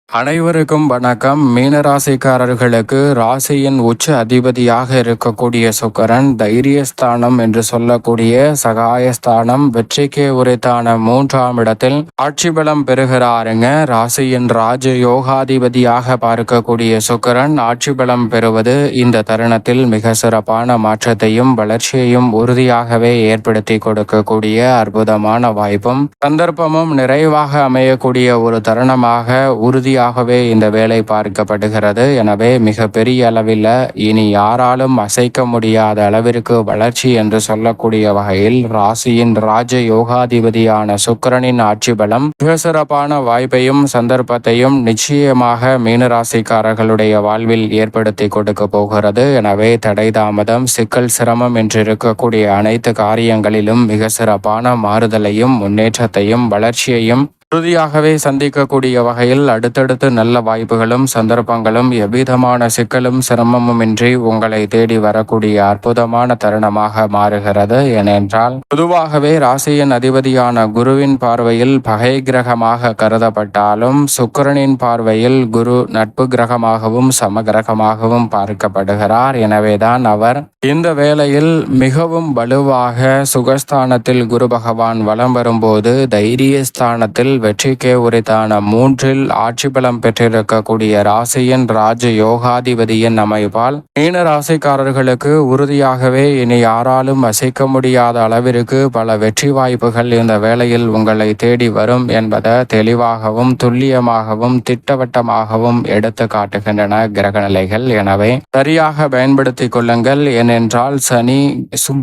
அனைவருக்கும் வணக்கம். மீனராசிக்காரர்களுக்கு ராசியின் உச்ச அதிபதியாக இருக்கக்கூடிய சுக்கிரன் தைரியஸ்தானம் என்று சொல்லக்கூடிய சகாயஸ்தானம் வெற்றிக்கு உரித்தான 3ஆம் இடத்தில் ஆட்சி பலம் பெறுகிறாருங்க. ராசியின் ராஜ யோகாதிபதியாக பார்க்கக்கூடிய சுக்கிரன் ஆட்சி பலம் பெறுவது இந்த தருணத்தில் மிக சிறப்பான மாற்றத்தையும் வளர்ச்சியையும் உறுதியாகவே ஏற்படுத்தி கொடுக்கக்கூடிய அற்புதமான வாய்ப்பும் சந்தர்ப்பமும் நிறைவாக அமையக்கூடிய ஒரு தருணமாக உறுதி இந்த வேலை பார்க்கப்படுகிறது. எனவே மிக பெரிய அளவில் இனி யாராலும் அசைக்க முடியாத அளவிற்கு வளர்ச்சி என்று சொல்லக்கூடிய வகையில் ராசியின் ராஜ யோகாதிபதியான சுக்கிரனின் ஆட்சி பலம் மிக சிறப்பான வாய்ப்பையும் சந்தர்ப்பத்தையும் நிச்சயமாக மீனராசிக்காரர்களுடைய வாழ்வில் ஏற்படுத்தி கொடுக்க போகிறது. எனவே தடை தாமதம் சிக்கல் சிரமம் என்று இருக்கக்கூடிய அனைத்து காரியங்களிலும் மிக சிறப்பான மாறுதலையும் முன்னேற்றத்தையும் வளர்ச்சியையும் உறுதியாகவே சந்திக்கக்கூடிய வகையில் அடுத்தடுத்து நல்ல வாய்ப்புகளும் சந்தர்ப்பங்களும் எவ்விதமான சிக்கலும் சிரமமும் இன்றி உங்களை தேடி வரக்கூடிய அற்புதமான தருணமாக மாறுகிறது. ஏனென்றால் பொதுவாகவே ராசியின் அதிபதியான குருவின் பார்வையில் பகை கிரகமாக கருதப்பட்டாலும் சுக்கிரனின் பார்வையில் குரு நட்பு கிரகமாகவும் சமகிரகமாகவும் பார்க்கப்படுகிறார். எனவேதான் அவர் இந்த வேளையில் மிகவும் வலுவாக சுகஸ்தானத்தில் குரு பகவான் வலம் வரும்போது தைரியஸ்தானத்தில் வெற்றிக்கே உரித்தான 3இல் ஆட்சி பலம் பெற்றிருக்கக்கூடிய ராசியின் ராஜ யோகாதிபதியின் அமைப்பால் மீன ராசிக்காரர்களுக்கு உறுதியாகவே இனி யாராலும் அசைக்க முடியாத அளவிற்கு பல வெற்றி வாய்ப்புகள் இந்த வேளையில் உங்களை தேடி வரும் என்பதை தெளிவாகவும் துல்லியமாகவும் திட்டவட்டமாகவும் எடுத்து காட்டுகின்றன கிரகநிலைகள். எனவே சரியாக பயன்படுத்திக் கொள்ளுங்கள். ஏனென்றால் சனி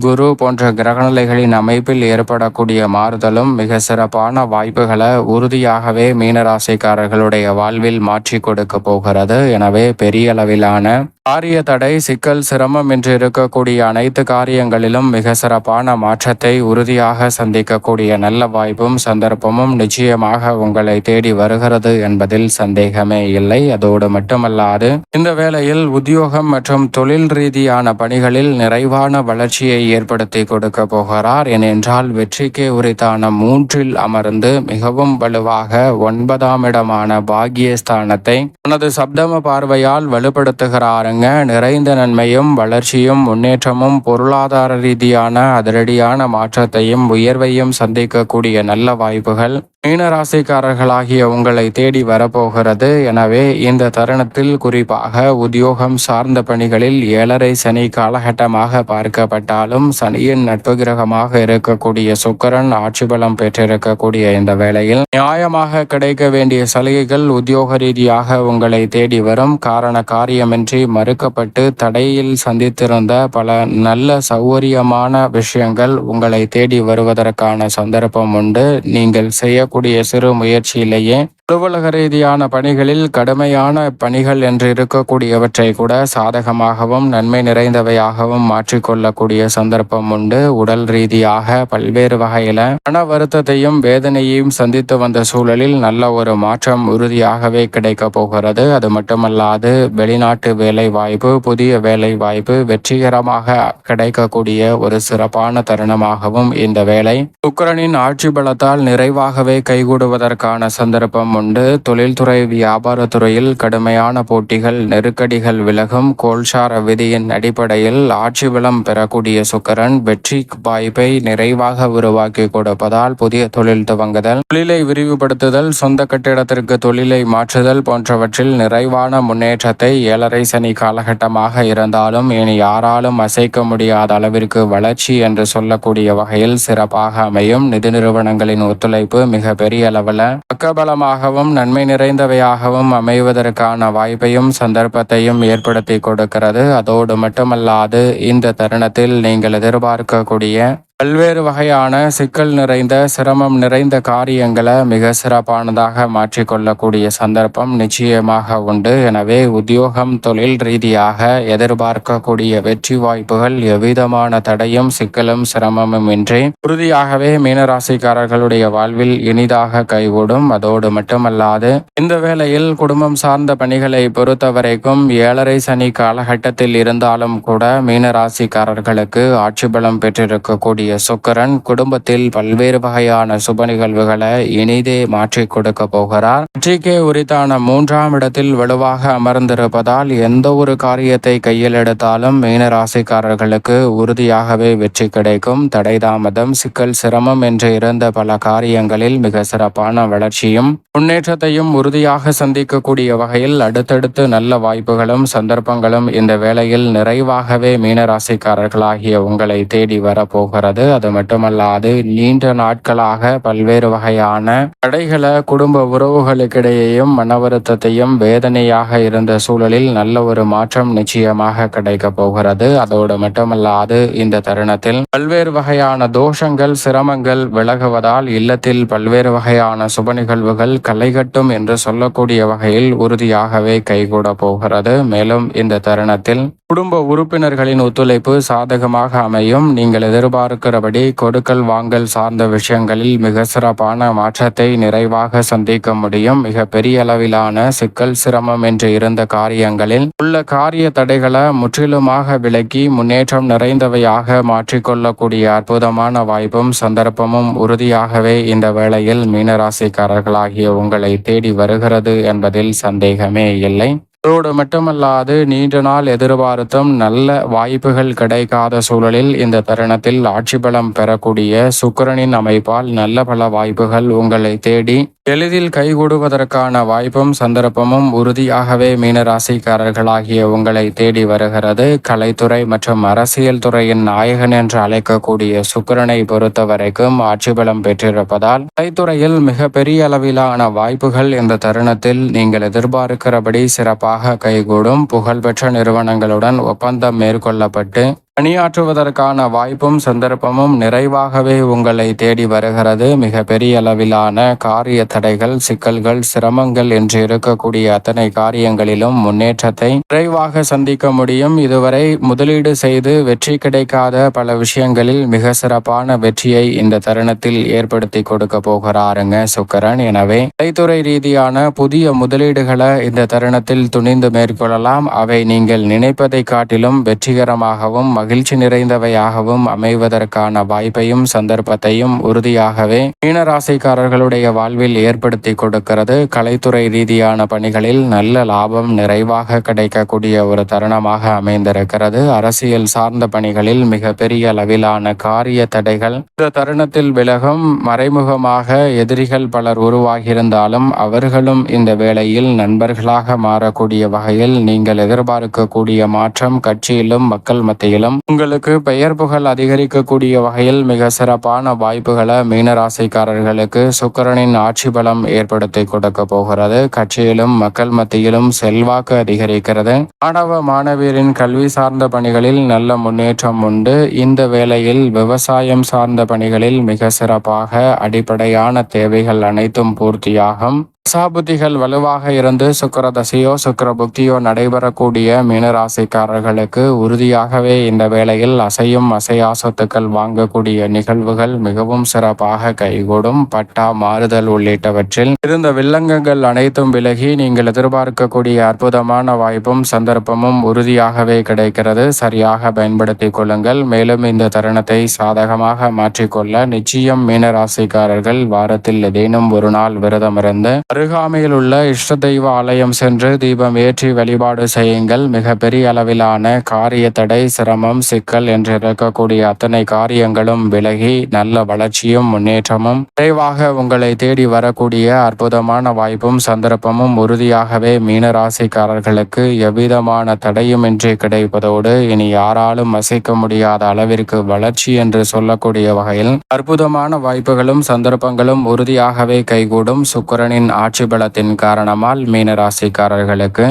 குரு போன்ற கிரகநிலைகளின் அமைப்பில் ஏற்படக்கூடிய மாறுதலும் மிக சிறப்பான வாய்ப்புகளை உறுதியாகவே மீனராசிக்காரர்களுடைய வாழ்வில் மாற்றி கொடுக்க போகிறது. எனவே பெரிய அளவிலான காரிய தடை சிக்கல் சிரமம் என்று இருக்கக்கூடிய அனைத்து காரியங்களிலும் மிக சிறப்பான மாற்றத்தை உறுதியாக சந்திக்கக்கூடிய நல்ல வாய்ப்பும் சந்தர்ப்பமும் நிச்சயமாக உங்களை தேடி வருகிறது என்பதில் சந்தேகமே இல்லை. அதோடு மட்டுமல்லாது இந்த வேளையில் உத்தியோகம் மற்றும் தொழில் ரீதியான பணிகளில் நிறைவான வளர்ச்சியை ஏற்படுத்தி கொடுக்க போகிறார். ஏனென்றால் வெற்றிக்கு உரித்தான 3இல் அமர்ந்து மிகவும் வலுவாக 9ஆம் இடமான பாக்கியஸ்தானத்தை தனது சப்தம பார்வையால் வலுப்படுத்துகிறார். நிறைந்த நன்மையும் வளர்ச்சியும் முன்னேற்றமும் பொருளாதார ரீதியான அதிரடியான மாற்றத்தையும் உயர்வையும் சந்திக்கக்கூடிய நல்ல வாய்ப்புகள் மீனராசிக்காரர்களாகிய உங்களை தேடி வரப்போகிறது. எனவே இந்த தருணத்தில் குறிப்பாக உத்தியோகம் சார்ந்த பணிகளில் 7.5 சனி காலகட்டமாக பார்க்கப்பட்டாலும் சனியின் நட்பு கிரகமாக இருக்கக்கூடிய சுக்கிரன் ஆட்சி பலம் பெற்றிருக்கக்கூடிய இந்த வேளையில் நியாயமாக கிடைக்க வேண்டிய சலுகைகள் உத்தியோக ரீதியாக உங்களை தேடி வரும். காரண காரியமின்றி மறுக்கப்பட்டு தடையில் சந்தித்திருந்த பல நல்ல சௌகரியமான விஷயங்கள் உங்களை தேடி வருவதற்கான சந்தர்ப்பம் உண்டு. நீங்கள் செய்யக்கூடிய சிறு முயற்சியிலேயே அலுவலக ரீதியான பணிகளில் கடுமையான பணிகள் என்று இருக்கக்கூடியவற்றை கூட சாதகமாகவும் நன்மை நிறைந்தவையாகவும் மாற்றிக்கொள்ளக்கூடிய சந்தர்ப்பம் உண்டு. உடல் ரீதியாக பல்வேறு வகையில மன வருத்தத்தையும் வேதனையையும் சந்தித்து வந்த சூழலில் நல்ல ஒரு மாற்றம் உறுதியாகவே கிடைக்க போகிறது. அது மட்டுமல்லாது வெளிநாட்டு வேலை வாய்ப்பு புதிய வேலை வாய்ப்பு வெற்றிகரமாக கிடைக்கக்கூடிய ஒரு சிறப்பான தருணமாகவும் இந்த வேலை சுக்கிரனின் ஆட்சி பலத்தால் நிறைவாகவே கைகூடுவதற்கான சந்தர்ப்பம் உண்டு. தொழில்துறை வியாபாரத்துறையில் கடுமையான போட்டிகள் நெருக்கடிகள் விலகும். கோல்சார விதியின் அடிப்படையில் ஆட்சி பலம் பெறக்கூடிய சுக்கிரன் வெற்றி வாய்ப்பை நிறைவாக உருவாக்கி கொடுப்பதால் புதிய தொழில் துவங்குதல் தொழிலை விரிவுபடுத்துதல் சொந்த கட்டிடத்திற்கு தொழிலை மாற்றுதல் போன்றவற்றில் நிறைவான முன்னேற்றத்தை 7.5 சனி காலகட்டமாக இருந்தாலும் இனி யாராலும் அசைக்க முடியாத அளவிற்கு வளர்ச்சி என்று சொல்லக்கூடிய வகையில் சிறப்பாக அமையும். நிதி நிறுவனங்களின் ஒத்துழைப்பு மிக பெரிய அளவில் பக்கபலமாகவும் நன்மை நிறைந்தவையாகவும் அமைவதற்கான வாய்ப்பையும் சந்தர்ப்பத்தையும் ஏற்படுத்தி கொடுக்கிறது. அதோடு மட்டுமல்லாது இந்த தருணத்தில் நீங்கள் எதிர்பார்க்கக்கூடிய பல்வேறு வகையான சிக்கல் நிறைந்த சிரமம் நிறைந்த காரியங்களை மிக சிறப்பானதாக மாற்றிக்கொள்ளக்கூடிய சந்தர்ப்பம் நிச்சயமாக உண்டு. எனவே உத்தியோகம் தொழில் ரீதியாக எதிர்பார்க்கக்கூடிய வெற்றி வாய்ப்புகள் எவ்விதமான தடையும் சிக்கலும் சிரமமும் இன்றி உறுதியாகவே மீனராசிக்காரர்களுடைய வாழ்வில் இனிதாக கைகூடும். அதோடு மட்டுமல்லாது இந்த வேளையில் குடும்பம் சார்ந்த பணிகளை பொறுத்தவரைக்கும் 7.5 சனி காலகட்டத்தில் இருந்தாலும் கூட மீனராசிக்காரர்களுக்கு ஆட்சி பலம் பெற்றிருக்கக்கூடிய இருக்கக்கூடிய சுக்கிரன் குடும்பத்தில் பல்வேறு வகையான சுப நிகழ்வுகளை இனிதே மாற்றி கொடுக்க போகிறார். வெற்றிக்கே உரித்தான 3ஆம் இடத்தில் வலுவாக அமர்ந்திருப்பதால் எந்த ஒரு காரியத்தை கையில் எடுத்தாலும் மீன ராசிக்காரர்களுக்கு உறுதியாகவே வெற்றி கிடைக்கும். தடை தாமதம் சிக்கல் சிரமம் என்று இருந்த பல காரியங்களில் மிக சிறப்பான வளர்ச்சியும் முன்னேற்றத்தையும் உறுதியாக சந்திக்கக்கூடிய வகையில் அடுத்தடுத்து நல்ல வாய்ப்புகளும் சந்தர்ப்பங்களும் இந்த வேளையில் நிறைவாகவே மீனராசிக்காரர்களாகிய உங்களை தேடி வரப்போகிறது. அது மட்டுமல்லாது நீண்ட நாட்களாக பல்வேறு வகையான தடைகளை குடும்ப உறவுகளுக்கிடையேயும் மன வருத்தத்தையும் வேதனையாக இருந்த சூழலில் நல்ல ஒரு மாற்றம் நிச்சயமாக கிடைக்க போகிறது. அதோடு மட்டுமல்லாது இந்த தருணத்தில் பல்வேறு வகையான தோஷங்கள் சிரமங்கள் விலகுவதால் இல்லத்தில் பல்வேறு வகையான சுப நிகழ்வுகள் களைகட்டும் என்று சொல்லக்கூடிய வகையில் உறுதியாகவே கைகூட போகிறது. மேலும் இந்த தருணத்தில் குடும்ப உறுப்பினர்களின் ஒத்துழைப்பு சாதகமாக அமையும். நீங்கள் எதிர்பார்க்கிறபடி கொடுக்கல் வாங்கல் சார்ந்த விஷயங்களில் மிக சிறப்பான மாற்றத்தை நிறைவாக சந்திக்க முடியும். மிக பெரிய அளவிலான சிக்கல் சிரமம் என்று இருந்த காரியங்களில் உள்ள காரிய தடைகளை முற்றிலுமாக விலக்கி முன்னேற்றம் நிறைந்தவையாக மாற்றிக்கொள்ளக்கூடிய அற்புதமான வாய்ப்பும் சந்தர்ப்பமும் உறுதியாகவே இந்த வேளையில் மீனராசிக்காரர்களாகிய உங்களை தேடி வருகிறது என்பதில் சந்தேகமே இல்லை. அதோடு மட்டுமல்லாது நீண்ட நாள் எதிர்பார்த்தும் நல்ல வாய்ப்புகள் கிடைக்காத சூழலில் இந்த தருணத்தில் ஆட்சி பலம் பெறக்கூடிய சுக்கிரனின் அமைப்பால் நல்ல பல வாய்ப்புகள் உங்களை தேடி எளிதில் கைகூடுவதற்கான வாய்ப்பும் சந்தர்ப்பமும் உறுதியாகவே மீனராசிக்காரர்களாகிய உங்களை தேடி வருகிறது. கலைத்துறை மற்றும் அரசியல் துறையின் நாயகன் என்று அழைக்கக்கூடிய சுக்கிரனை பொறுத்த வரைக்கும் ஆட்சி பலம் பெற்றிருப்பதால் கலைத்துறையில் மிக பெரிய அளவிலான வாய்ப்புகள் இந்த தருணத்தில் நீங்கள் எதிர்பார்க்கிறபடி சிறப்பாக கைகூடும். புகழ்பெற்ற நிறுவனங்களுடன் ஒப்பந்தம் மேற்கொள்ளப்பட்டு பணியாற்றுவதற்கான வாய்ப்பும் சந்தர்ப்பமும் நிறைவாகவே உங்களை தேடி வருகிறது. மிக பெரிய அளவிலான காரிய தடைகள் சிக்கல்கள் சிரமங்கள் என்று இருக்கக்கூடிய அத்தனை காரியங்களிலும் முன்னேற்றத்தை விரைவாக சந்திக்க முடியும். இதுவரை முதலீடு செய்து வெற்றி கிடைக்காத பல விஷயங்களில் மிக சிறப்பான வெற்றியை இந்த தருணத்தில் ஏற்படுத்தி கொடுக்க போகிறாருங்க சுக்கிரன். எனவே கைத்துறை ரீதியான புதிய முதலீடுகளை இந்த தருணத்தில் துணிந்து மேற்கொள்ளலாம். அவை நீங்கள் நினைப்பதை காட்டிலும் வெற்றிகரமாகவும் மகிழ்ச்சி நிறைந்தவையாகவும் அமைவதற்கான வாய்ப்பையும் சந்தர்ப்பத்தையும் உறுதியாகவே மீனராசிக்காரர்களுடைய வாழ்வில் ஏற்படுத்தி கொடுக்கிறது. கலைத்துறை ரீதியான பணிகளில் நல்ல லாபம் நிறைவாக கிடைக்கக்கூடிய ஒரு தருணமாக அமைந்திருக்கிறது. அரசியல் சார்ந்த பணிகளில் மிக பெரிய அளவிலான காரிய தடைகள் இந்த தருணத்தில் விலகும். மறைமுகமாக எதிரிகள் பலர் உருவாகியிருந்தாலும் அவர்களும் இந்த வேளையில் நண்பர்களாக மாறக்கூடிய வகையில் நீங்கள் எதிர்பார்க்கக்கூடிய மாற்றம் கட்சியிலும் மக்கள் மத்தியிலும் உங்களுக்கு பெயர் புகழ் அதிகரிக்கக்கூடிய வகையில் மிக சிறப்பான வாய்ப்புகளை மீனராசிக்காரர்களுக்கு சுக்கிரனின் ஆட்சி பலம் ஏற்படுத்தி கொடுக்க போகிறது. கட்சியிலும் மக்கள் மத்தியிலும் செல்வாக்கு அதிகரிக்கிறது. மாணவ மாணவியரின் கல்வி சார்ந்த பணிகளில் நல்ல முன்னேற்றம் உண்டு. இந்த வேளையில் விவசாயம் சார்ந்த பணிகளில் மிக சிறப்பாக அடிப்படையான தேவைகள் அனைத்தும் பூர்த்தியாகும். தசாபுத்திகள் வலுவாக இருந்து சுக்கிர தசையோ சுக்கிர புக்தியோ நடைபெறக்கூடிய மீனராசிக்காரர்களுக்கு உறுதியாகவே இந்த வேளையில் அசையும் அசையா சொத்துக்கள் வாங்கக்கூடிய நிகழ்வுகள் மிகவும் சிறப்பாக கைகூடும். பட்டா மாறுதல் உள்ளிட்டவற்றில் இருந்த வில்லங்கங்கள் அனைத்தும் விலகி நீங்கள் எதிர்பார்க்கக்கூடிய அற்புதமான வாய்ப்பும் சந்தர்ப்பமும் உறுதியாகவே கிடைக்கிறது. சரியாக பயன்படுத்திக் கொள்ளுங்கள். மேலும் இந்த தருணத்தை சாதகமாக மாற்றிக்கொள்ள நிச்சயம் மீனராசிக்காரர்கள் வாரத்தில் ஏதேனும் ஒரு நாள் விரதமிருந்து அருகாமையில் உள்ள இஷ்ட தெய்வ ஆலயம் சென்று தீபம் ஏற்றி வழிபாடு செய்யுங்கள். மிக பெரிய அளவிலான காரிய தடை சிரமம் சிக்கல் என்று இருக்கக்கூடிய அத்தனை காரியங்களும் விலகி நல்ல வளர்ச்சியும் முன்னேற்றமும் விரைவாக உங்களை தேடி வரக்கூடிய அற்புதமான வாய்ப்பும் சந்தர்ப்பமும் உறுதியாகவே மீனராசிக்காரர்களுக்கு எவ்விதமான தடையுமின்றி கிடைப்பதோடு இனி யாராலும் அசைக்க முடியாத அளவிற்கு வளர்ச்சி என்று சொல்லக்கூடிய வகையில் அற்புதமான வாய்ப்புகளும் சந்தர்ப்பங்களும் உறுதியாகவே கைகூடும். சுக்கிரனின் ஆட்சி பலத்தின் காரணமால் மீனராசிக்காரர்களுக்கு